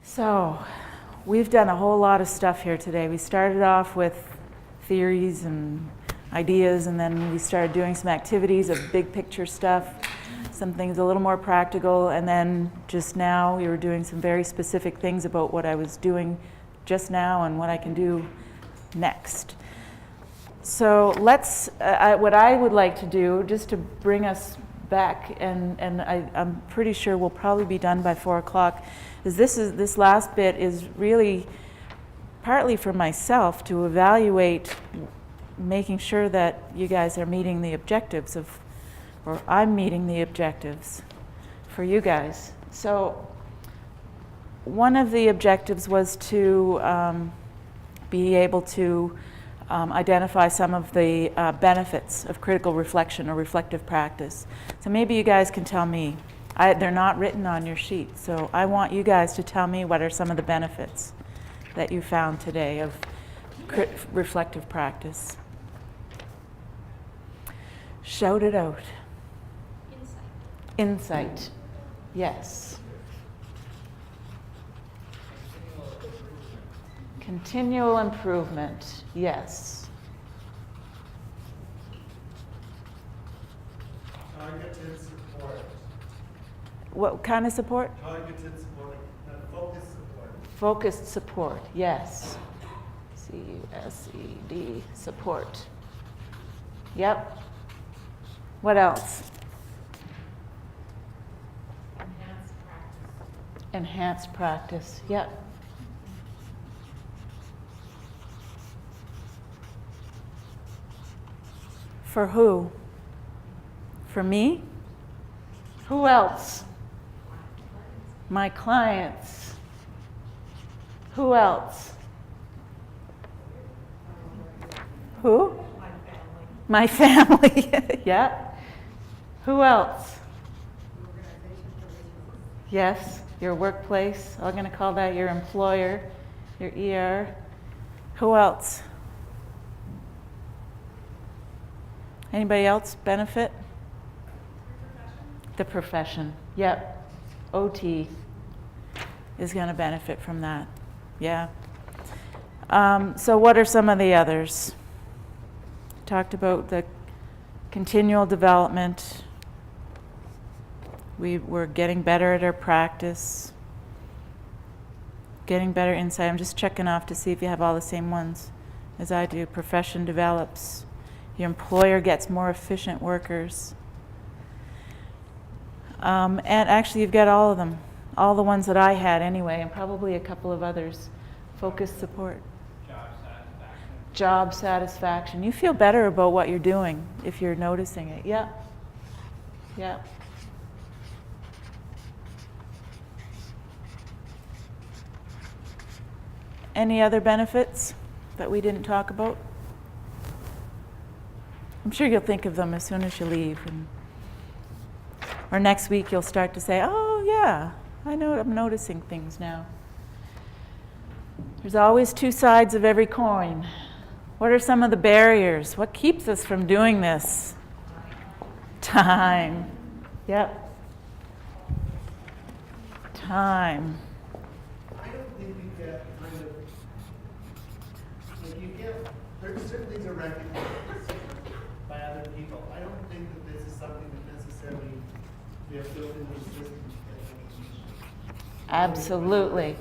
So, we've done a whole lot of stuff here today. We started off with theories and ideas, and then we started doing some activities of big picture stuff, some things a little more practical, and then just now we were doing some very specific things about what I was doing just now and what I can do next. So let's, what I would like to do, just to bring us back, and I'm pretty sure we'll probably be done by 4 o'clock, is this last bit is really partly for myself to evaluate making sure that you guys are meeting the objectives of, or I'm meeting the objectives for you guys. So one of the objectives was to be able to identify some of the benefits of critical reflection or reflective practice. So maybe you guys can tell me. They're not written on your sheet, so I want you guys to tell me what are some of the benefits that you found today of reflective practice. Shout it out. Insight. Yes. Continual improvement. Yes. Targeted support. What kind of support? Targeted support. Focused support. Focused support. Yes. CUSED. Support. Yep. What else? Enhanced practice. Enhanced practice. Yep. For who? For me? Who else? My clients. Who else? Who? My family. Yeah. Who else? Yes, your workplace. I'm going to call that your employer, your ER. Who else? Anybody else benefit? The profession. Yep. OT is going to benefit from that. Yeah. So what are some of the others? Talked about the continual development. We're getting better at our practice. Getting better insight. I'm just checking off to see if you have all the same ones as I do. Profession develops. Your employer gets more efficient workers. And actually, you've got all of them. All the ones that I had anyway, and probably a couple of others. Focused support. Job satisfaction. Job satisfaction. You feel better about what you're doing if you're noticing it. Yeah. Yeah. Any other benefits that we didn't talk about? I'm sure you'll think of them as soon as you leave. Or next week you'll start to say, oh yeah, I know, I'm noticing things now. There's always two sides of every coin. What are some of the barriers? What keeps us from doing this? Time. Yep. Time. I don't think we get kind of, like you get, there's certain things are recognized by other people. I don't think that this is something that necessarily we have built into the system to get recognition. Absolutely.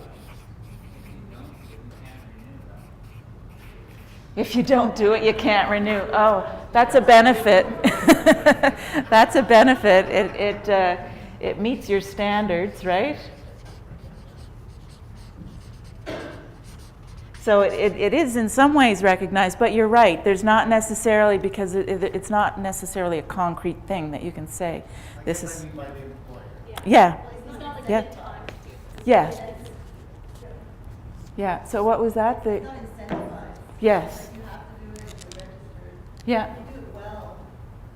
If you don't do it, you can't renew. Oh, that's a benefit. That's a benefit. It meets your standards, right? So it is in some ways recognized, but you're right. There's not necessarily, because it's not necessarily a concrete thing that you can say. This is. By the employer. Yeah. It's not like Yeah. a good time to do. Yeah. Yeah. So what was that? It's not incentivized. Yes. You have to do it if you're registered. Yeah. You do it well,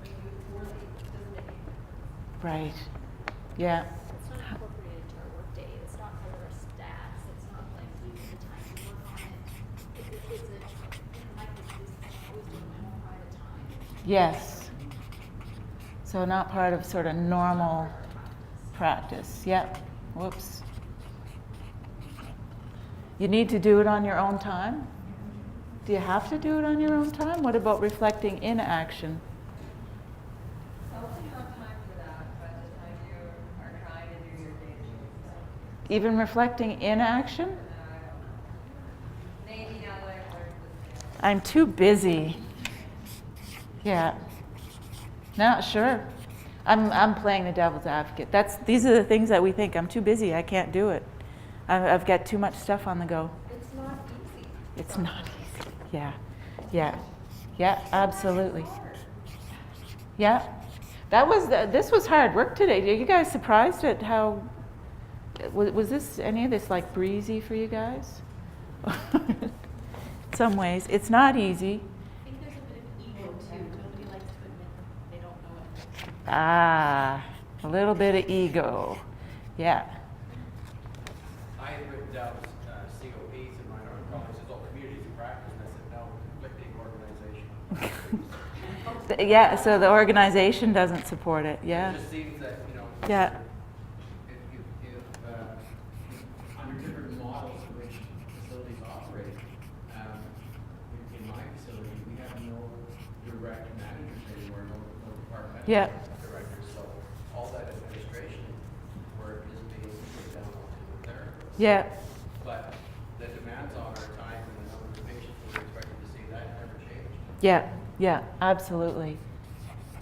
but you do it poorly, it doesn't make any difference. Right. Yeah. It's not incorporated into our workday. It's not part of our stats. It's not like we need the time to work on it. It's like this, I always do my own private time. Yes. So not part of sort of normal practice. Yep. Whoops. You need to do it on your own time? Do you have to do it on your own time? What about reflecting in action? Hopefully you have time for that by the time you are trying to do your day-to-day stuff. Even reflecting in action? I don't know. Maybe now that I've learned this. I'm too busy. Yeah. No, sure. I'm playing the devil's advocate. These are the things that we think. I'm too busy. I can't do it. I've got too much stuff on the go. It's not easy. It's not easy. Yeah. Yeah. Yeah, absolutely. Yeah. This was hard work today. Are you guys surprised at how was this any of this like breezy for you guys? In some ways, it's not easy. I think there's a bit of ego too. Nobody likes to admit they don't know it. Ah, a little bit of ego. Yeah. I had written down COPs in mine, or probably says, oh, communities of practice, and I said, no, conflicting organization. Yeah, so the organization doesn't support it. Yeah. It just seems that, Yeah. if under different models in which facilities operate, in my facility, we have no direct managers anymore, no departmental Yeah. directors, so all that administration work is being put down onto the therapists. Yeah. But the demands on our time and the number of patients we're expected to see, that never changed. Yeah. Yeah. Absolutely.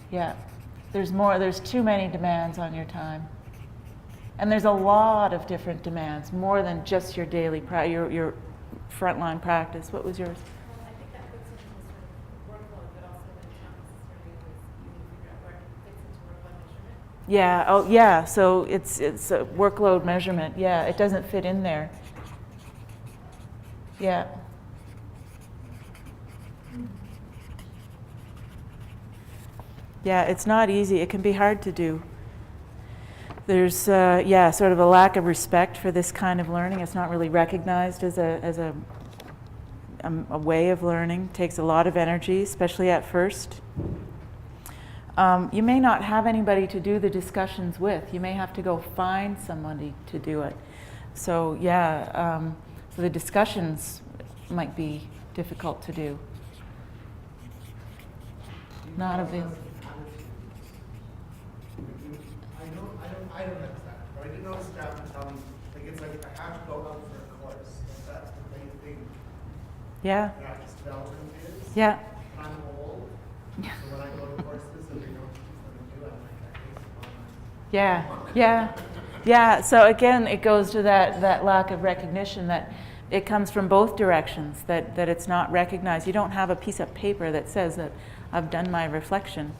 Yeah. There's too many demands on your time. And there's a lot of different demands, more than just your daily your frontline practice. What was yours? Well, I think that fits into the sort of workload, but also then it's not necessarily always easy to figure out where it fits into workload measurement. Yeah. Oh, yeah. So it's a workload measurement. Yeah. It doesn't fit in there. Yeah. Yeah. It's not easy. It can be hard to do. There's sort of a lack of respect for this kind of learning. It's not really recognized as a way of learning. It takes a lot of energy, especially at first. You may not have anybody to do the discussions with. You may have to go find somebody to do it. So so the discussions might be difficult to do. Not available. I don't have staff, but I do know staff to tell me, like, it's like, I have to go out for a course. Like, that's the main thing Yeah. practice development is. Yeah. I'm old, so when I go to courses and they don't teach them to do it, I'm like, I hate some Yeah, yeah, yeah. So again, it goes to that lack of recognition that it comes from both directions, that it's not recognized. You don't have a piece of paper that says that I've done my reflection.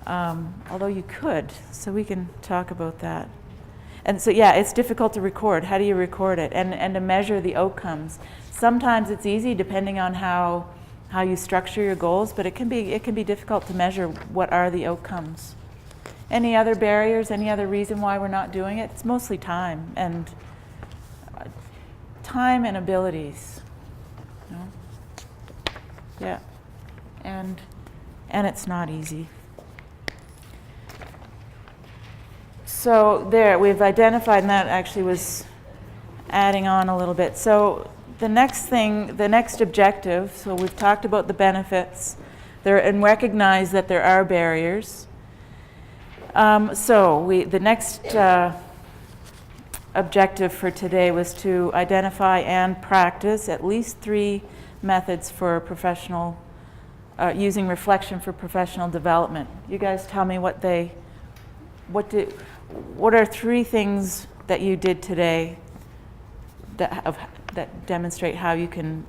Although you could, so we can talk about that. And so, yeah, it's difficult to record. How do you record it? And to measure the outcomes. Sometimes it's easy depending on how you structure your goals, but it can be difficult to measure what are the outcomes. Any other barriers, any other reason why we're not doing it? It's mostly time and abilities. You know? Yeah. And it's not easy. So there, we've identified, and that actually was adding on a little bit. So the next objective, so we've talked about the benefits there and recognize that there are barriers. The next objective for today was to identify and practice at least 3 methods for professional, using reflection for professional development. You guys tell me what are 3 things that you did today that demonstrate how you can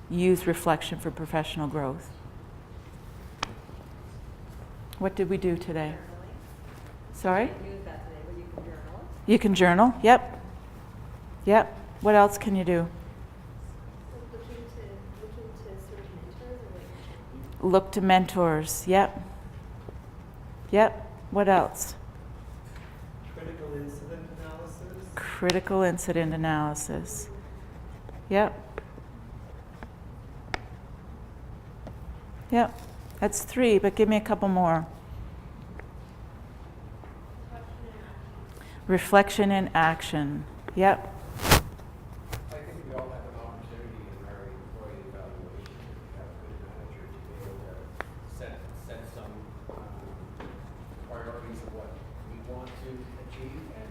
use reflection for professional growth? What did we do today? Sorry? Use that today when you can journal. You can journal. Yep. Yep. What else can you do? Looking to sort of mentors or like. Look to mentors. Yep. Yep. What else? critical incident analysis. Critical incident analysis. Yep. Yep. That's 3, but give me a couple more. Reflection in action. Yep. I think we all have want to achieve, and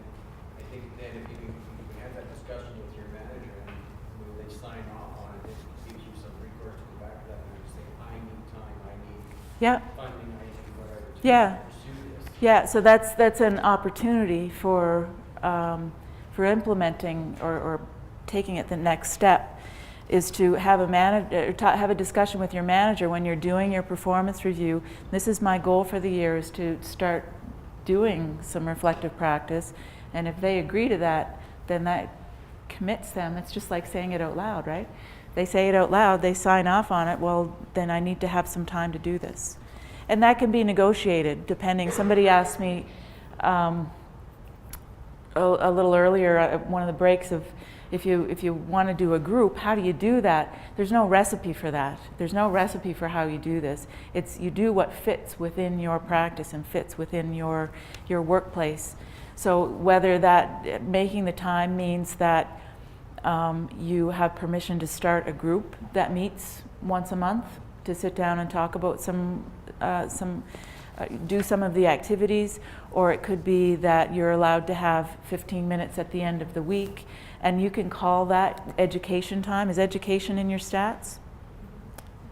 I think then if you have that discussion with your manager and when they sign off on it, it gives you some recourse to go back to that and say, I need time, I need Yeah. funding, I need whatever to Yeah. pursue this. Yeah, so that's an opportunity for implementing or taking it the next step, is to have have a discussion with your manager when you're doing your performance review. This is my goal for the year, is to start doing some reflective practice, and if they agree to that, then that commits them. It's just like saying it out loud, right? They say it out loud, they sign off on it, well, then I need to have some time to do this. And that can be negotiated, depending. Somebody asked me a little earlier at one of the breaks of, if you want to do a group, how do you do that? There's no recipe for that. There's no recipe for how you do this. It's you do what fits within your practice and fits within your workplace. So whether that making the time means that you have permission to start a group that meets once a month to sit down and talk about do some of the activities, or it could be that you're allowed to have 15 minutes at the end of the week, and you can call that education time. Is education in your stats?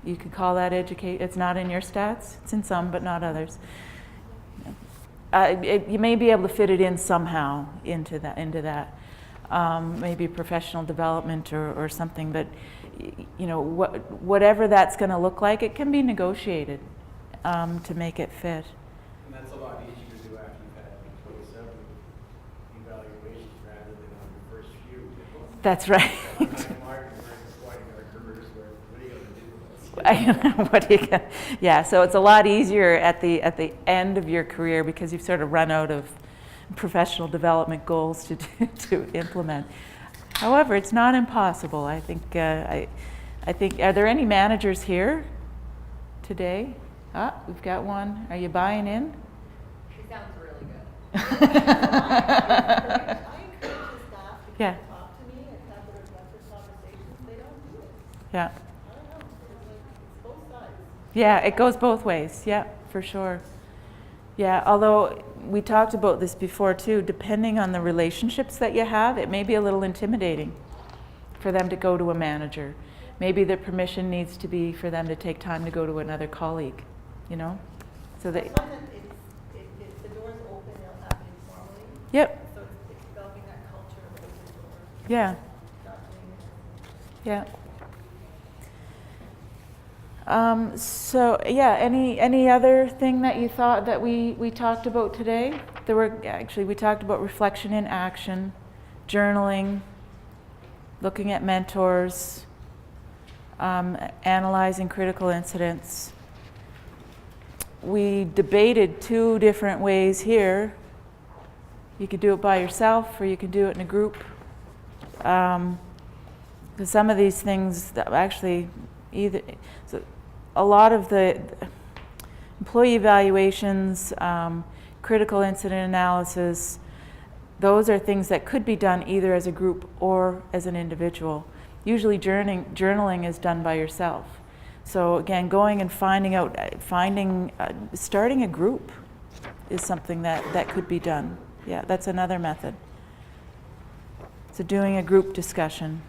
You could call that educate. It's not in your stats. It's in some, but not others. You may be able to fit it in somehow into that. Maybe professional development or something, but you know, whatever that's going to look like, it can be negotiated to make it fit. And that's a lot easier to do after you've had 27 evaluations rather than on your first few. That's right. Yeah, so it's a lot easier at the end of your career, because you've sort of run out of professional development goals to implement. However, it's not impossible. I think. I think. Are there any managers here today? We've got one. Are you buying in? It sounds really good. I encourage the staff to Yeah. talk to me and have their reflective conversations. They don't do it. Yeah. I don't know. It's both sides. Yeah, it goes both ways. Yeah, for sure. Yeah, although we talked about this before too, depending on the relationships that you have, it may be a little intimidating for them to go to a manager. Maybe the permission needs to be for them to take time to go to another colleague, you know? So I that, find that if the door's open, it'll happen informally. yep, So it's developing that culture of open doors. yeah, Not doing it. yeah. So yeah, any other thing that you thought that we talked about today? We talked about reflection in action, journaling, looking at mentors, analyzing critical incidents. We debated 2 different ways here. You could do it by yourself, or you could do it in a group. Because some of these things that actually so a lot of the employee evaluations, critical incident analysis, those are things that could be done either as a group or as an individual. Usually journaling is done by yourself. So again, going and starting a group is something that could be done. Yeah, that's another method. So doing a group discussion.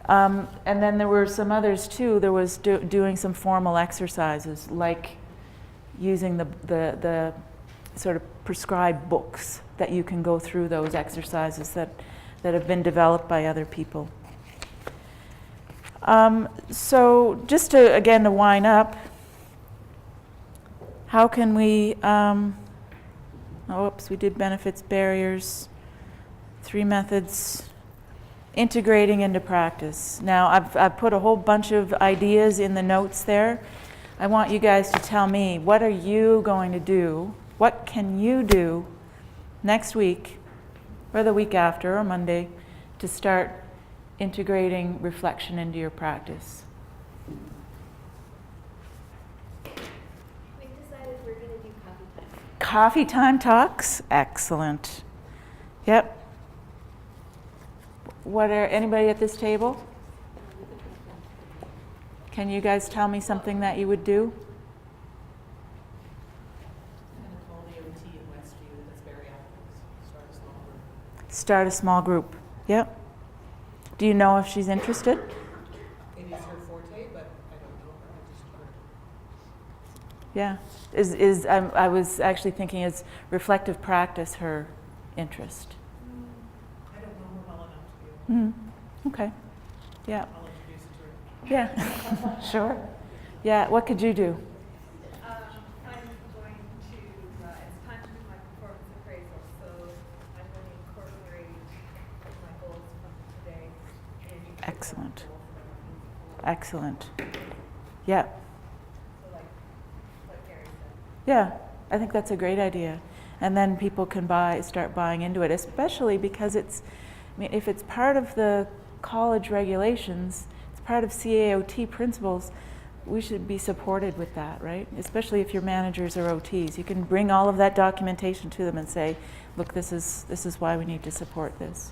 And then there were some others too. There was doing some formal exercises, like using the sort of prescribed books that you can go through those exercises that have been developed by other people. So just to wind up, how can we, we did benefits, barriers, 3 methods, integrating into practice. Now, I've put a whole bunch of ideas in the notes there. I want you guys to tell me, what are you going to do? What can you do next week, or the week after, or Monday, to start integrating reflection into your practice? We decided we're going to do coffee time. Coffee time talks? Excellent. Yep. Anybody at this table? Can you guys tell me something that you would do? I'm going to call the OT Start a small group. Yep. Do you know if she's interested? It is her forte, but I don't know her. I just heard. Yeah. I was actually thinking, is reflective practice her interest? I don't know her well enough to be able Okay. Yeah. I'll introduce it to her. Yeah. Sure. Yeah. What could you do? I'm going to, it's time to do my performance appraisal, so I'm going to incorporate my goals from today. And you can Excellent. set goals that I'm looking for. Excellent. Yeah. So like what Gary said. Yeah. I think that's a great idea. And then people can start buying into it, especially because if it's part of the college regulations, it's part of CAOT principles, we should be supported with that, right? Especially if your managers are OTs. You can bring all of that documentation to them and say, look, this is why we need to support this.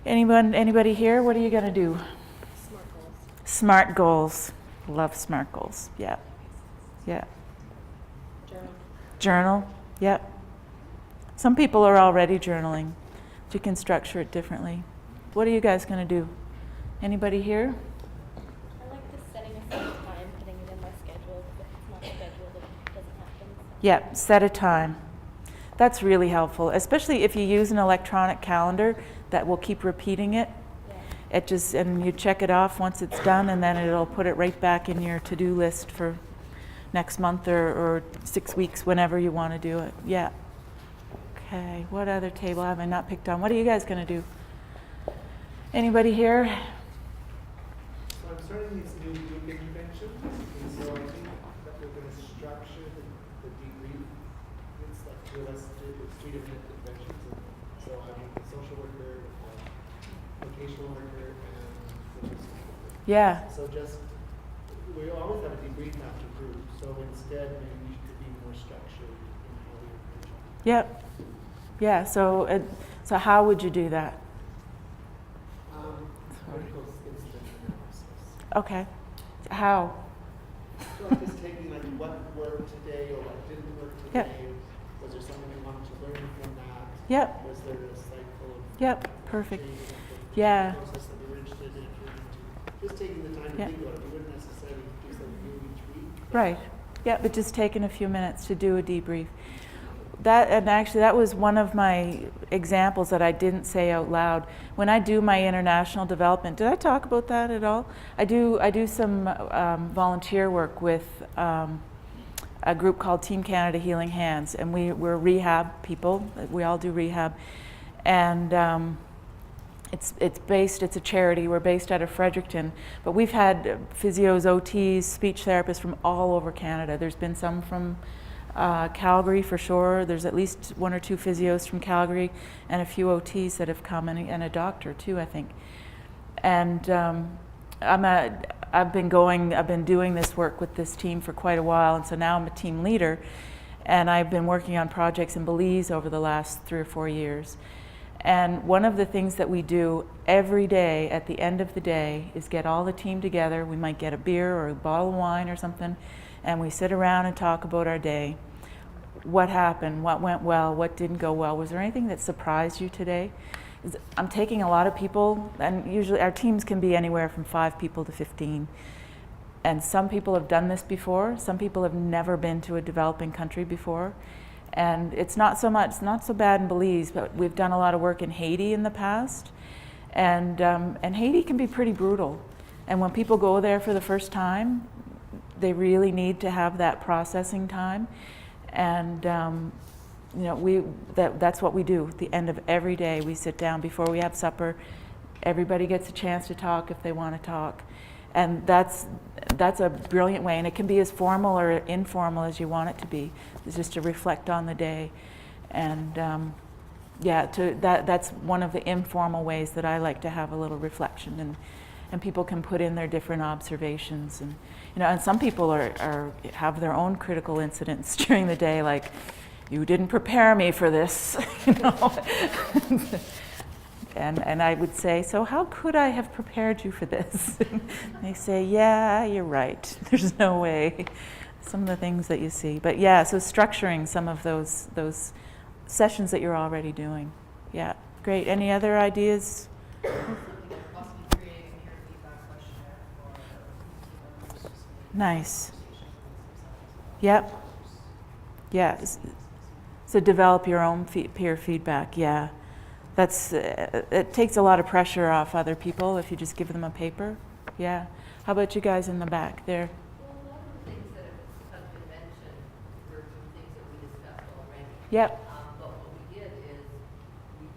Anybody here? What are you going to do? SMART goals. Smart goals. Love SMART goals. Yeah. Yeah. Journal. Yep. Some people are already journaling. But you can structure it differently. What are you guys going to do? Anybody here? I like just setting aside time, putting it in my schedule. If it's not scheduled, it doesn't happen. So. Yeah, set a time. That's really helpful, especially if you use an electronic calendar that will keep repeating it. Yeah. And you check it off once it's done, and then it'll put it right back in your to-do list for next month or 6 weeks, whenever you want to do it. Yeah. Okay, what other table have I not picked on? What are you guys going to do? Anybody here? So I'm starting these new group interventions, and so I think that we're going to structure the debrief. It's like two of us, it's 3 different interventions. And so I'm a social worker, vocational worker, and social worker. Yeah. So we always have a debrief after group, so instead maybe we should be more structured in how we approach it. Yep. Yeah, so how would you do that? Critical incident analysis. Okay. How? So like just taking like what worked today or what didn't work Yep. today. Was there something we wanted to learn from that? Yep. Was there a cycle of Yep. Perfect. change in the Yeah. process that we were interested in entering into? Just taking the time to Yeah. think about it. We wouldn't necessarily do something new each week. Right. Yeah, but just taking a few minutes to do a debrief. That was one of my examples that I didn't say out loud. When I do my international development, did I talk about that at all? I do some volunteer work with a group called Team Canada Healing Hands, and we're rehab people. We all do rehab, and it's a charity. We're based out of Fredericton, but we've had physios, OTs, speech therapists from all over Canada. There's been some from Calgary for sure. There's at least 1 or 2 physios from Calgary and a few OTs that have come, and a doctor too, I think. And I've been doing this work with this team for quite a while, and so now I'm a team leader, and I've been working on projects in Belize over the last 3 or 4 years. And one of the things that we do every day at the end of the day is get all the team together. We might get a beer or a bottle of wine or something, and we sit around and talk about our day. What happened? What went well? What didn't go well? Was there anything that surprised you today? I'm taking a lot of people, and usually our teams can be anywhere from 5 people to 15. And some people have done this before. Some people have never been to a developing country before. And it's not so bad in Belize, but we've done a lot of work in Haiti in the past. And Haiti can be pretty brutal. And when people go there for the first time, they really need to have that processing time. And that's what we do. At the end of every day, we sit down before we have supper. Everybody gets a chance to talk if they want to talk. And that's a brilliant way, and it can be as formal or informal as you want it to be. It's just to reflect on the day. And that's one of the informal ways that I like to have a little reflection, and people can put in their different observations. And and some people have their own critical incidents during the day, like, you didn't prepare me for this, And I would say, so how could I have prepared you for this? And they say, yeah, you're right. There's no way. Some of the things that you see. But yeah, so structuring some of those sessions that you're already doing. Yeah. Great. Any other ideas? Possibly creating a peer feedback questionnaire for team members. Nice. Conversations amongst themselves. Yep. Yeah. So develop your own peer feedback. Yeah. That's it takes a lot of pressure off other people if you just give them a paper. Yeah. How about you guys in the back there? Well, a lot of the things that have been mentioned were some things that we discussed already. Yep. But what we did is we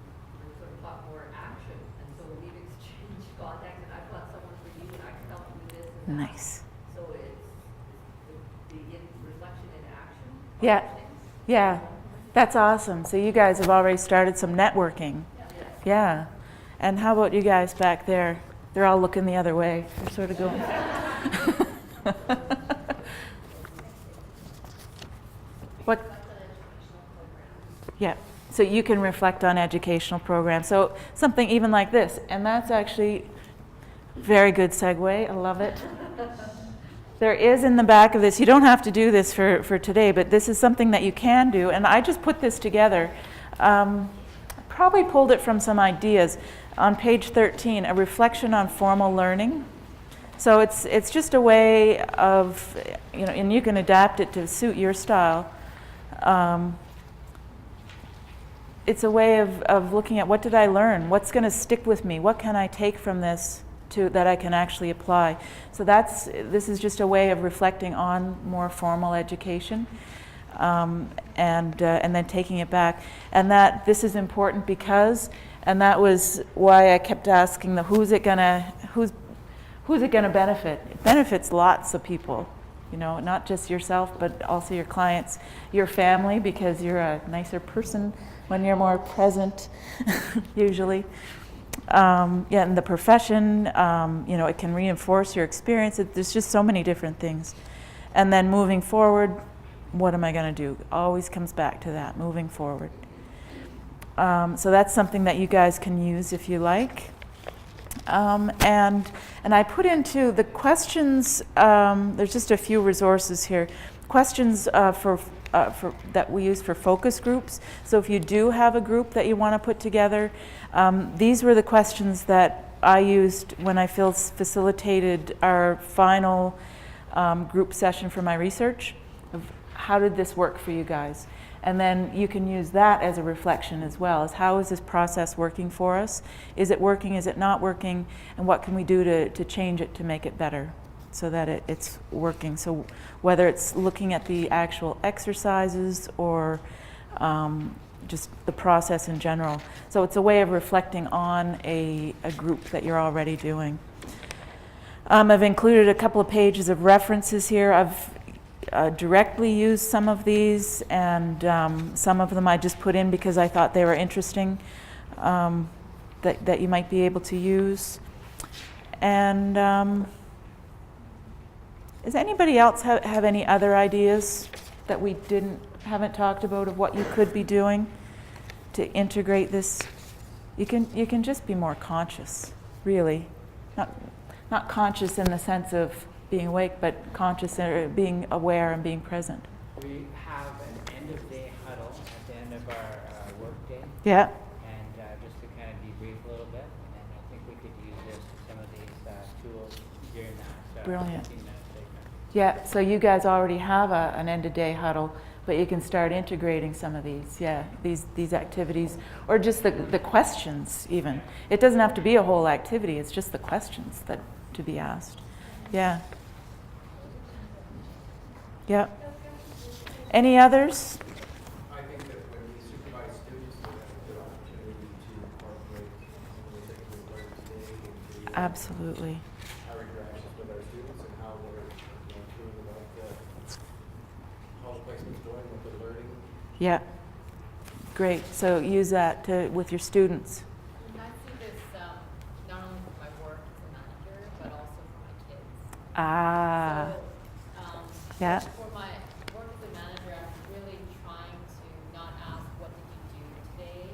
sort of thought more action, and so we've exchanged contacts, and I've got someone for you, and I can help you with this and that. Nice. So it's the reflection in action. Yeah. Things. Yeah. That's awesome. So you guys have already started some networking. Yeah. And how about you guys back there? They're all looking the other way. They're sort of going. What? Yeah. So you can reflect on educational programs. So something even like this. And that's actually very good segue. I love it. There is in the back of this, you don't have to do this for today, but this is something that you can do. And I just put this together. Probably pulled it from some ideas. On page 13, a reflection on formal learning. So it's just a way of, and you can adapt it to suit your style. It's a way of looking at what did I learn? What's going to stick with me? What can I take from this that I can actually apply? So this is just a way of reflecting on more formal education. And then taking it back, and that this is important because, and that was why I kept asking who's it gonna benefit? It benefits lots of people, not just yourself, but also your clients, your family, because you're a nicer person when you're more present, usually. And the profession, it can reinforce your experience. There's just so many different things, and then moving forward. What am I going to do? Always comes back to that, moving forward. So that's something that you guys can use if you like. And I put into the questions, there's just a few resources here. Questions for that we use for focus groups. So if you do have a group that you want to put together, these were the questions that I used when I facilitated our final group session for my research. How did this work for you guys? And then you can use that as a reflection as well, as how is this process working for us? Is it working, is it not working? And what can we do to change it to make it better so that it's working? So whether it's looking at the actual exercises or just the process in general. So it's a way of reflecting on a group that you're already doing. I've included a couple of pages of references here. I've directly used some of these, and some of them I just put in because I thought they were interesting, that you might be able to use. And does anybody else have any other ideas that we haven't talked about of what you could be doing to integrate this? You can just be more conscious, really, not conscious in the sense of being awake, but conscious or being aware and being present. We have an end-of-day huddle at the end of our work day. Yeah. And just to kind of debrief a little bit, and I think we could use this some of these tools during that. Brilliant. 15-minute segment. Yeah, so you guys already have an end-of-day huddle, but you can start integrating some of these, these activities, or just the questions even. It doesn't have to be a whole activity, it's just the questions that to be asked. Yeah. Yeah. Any others? I think that when we supervise students, we have a good opportunity to incorporate some of the things we've learned today into Absolutely. our interactions with our students and how we're feeling about how the placement's going, what they're learning. Yeah. Great. So use that with your students. And I see this not only for my work as a manager, but also for my kids. Ah. So, Yeah. for my work as a manager, I'm really trying to not ask what did you do today,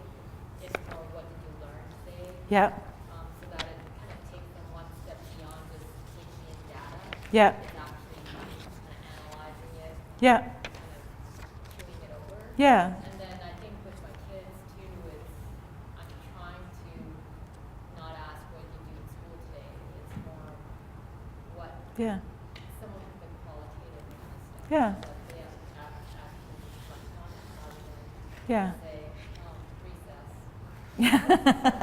it's more what did you learn today. Yeah. So that it kind of takes them one step beyond just taking in data. Yeah. It's actually kind of analyzing it, Yeah. kind of chewing it over. Yeah. And then I think with my kids too, I'm trying Yeah. some of the qualitative kind of stuff. Yeah. But they actually reflect on it rather than Yeah. say,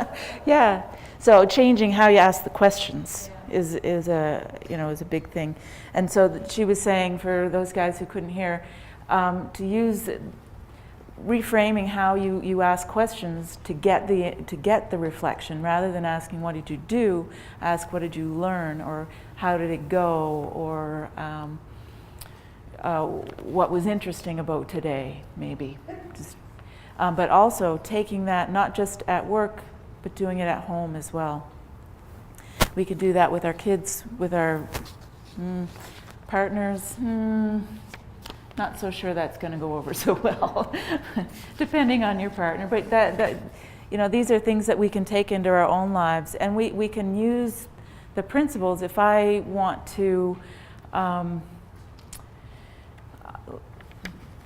recess. Yeah. So changing how you ask the questions is a big thing. And so she was saying, for those guys who couldn't hear, to use reframing how you ask questions to get the reflection, rather than asking what did you do, ask what did you learn, or how did it go, or what was interesting about today, maybe. Just, but also taking that not just at work, but doing it at home as well. We could do that with our kids, with our partners. Not so sure that's going to go over so well, depending on your partner. But these are things that we can take into our own lives, and we can use the principles. If I want to, I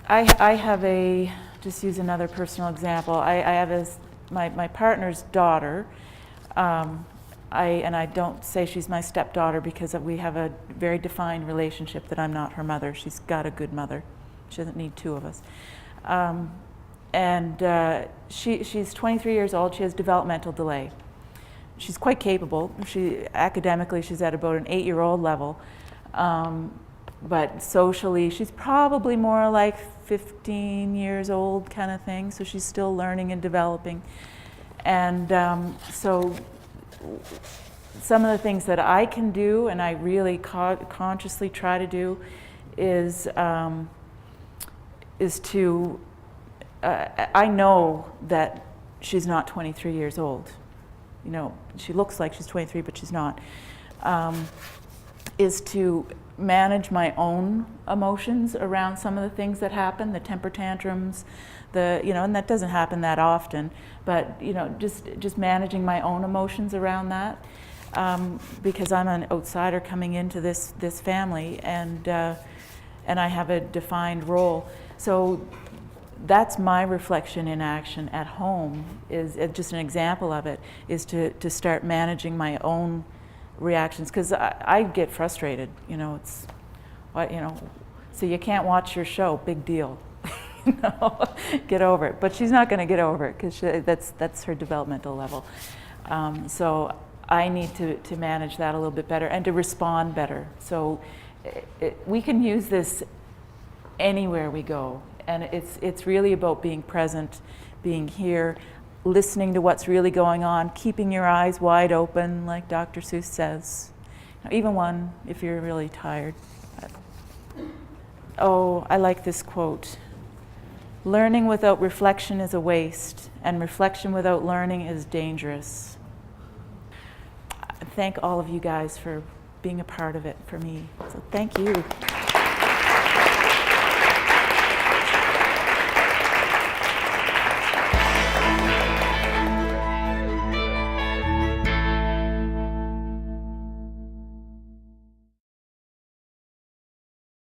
have just use another personal example. I have my partner's daughter. I don't say she's my stepdaughter because we have a very defined relationship that I'm not her mother. She's got a good mother. She doesn't need two of us. She's 23 years old. She has developmental delay. She's quite capable. Academically, she's at about an 8-year-old level. But socially, she's probably more like 15 years old kind of thing. So she's still learning and developing. And so some of the things that I can do, and I really consciously try to do, is to, I know that she's not 23 years old. You know, she looks like she's 23, but she's not. Is to manage my own emotions around some of the things that happen, the temper tantrums, and that doesn't happen that often, but just managing my own emotions around that, because I'm an outsider coming into this family, and I have a defined role. So that's my reflection in action at home. Is just an example of it, is to start managing my own reactions, because I get frustrated. It's so you can't watch your show, big deal. Get over it. But she's not going to get over it, because that's her developmental level. So I need to manage that a little bit better and to respond better. So we can use this anywhere we go, and it's really about being present, being here, listening to what's really going on, keeping your eyes wide open, like Dr. Seuss says. Even one if you're really tired. Oh, I like this quote. Learning without reflection is a waste, and reflection without learning is dangerous. Thank all of you guys for being a part of it for me. So thank you.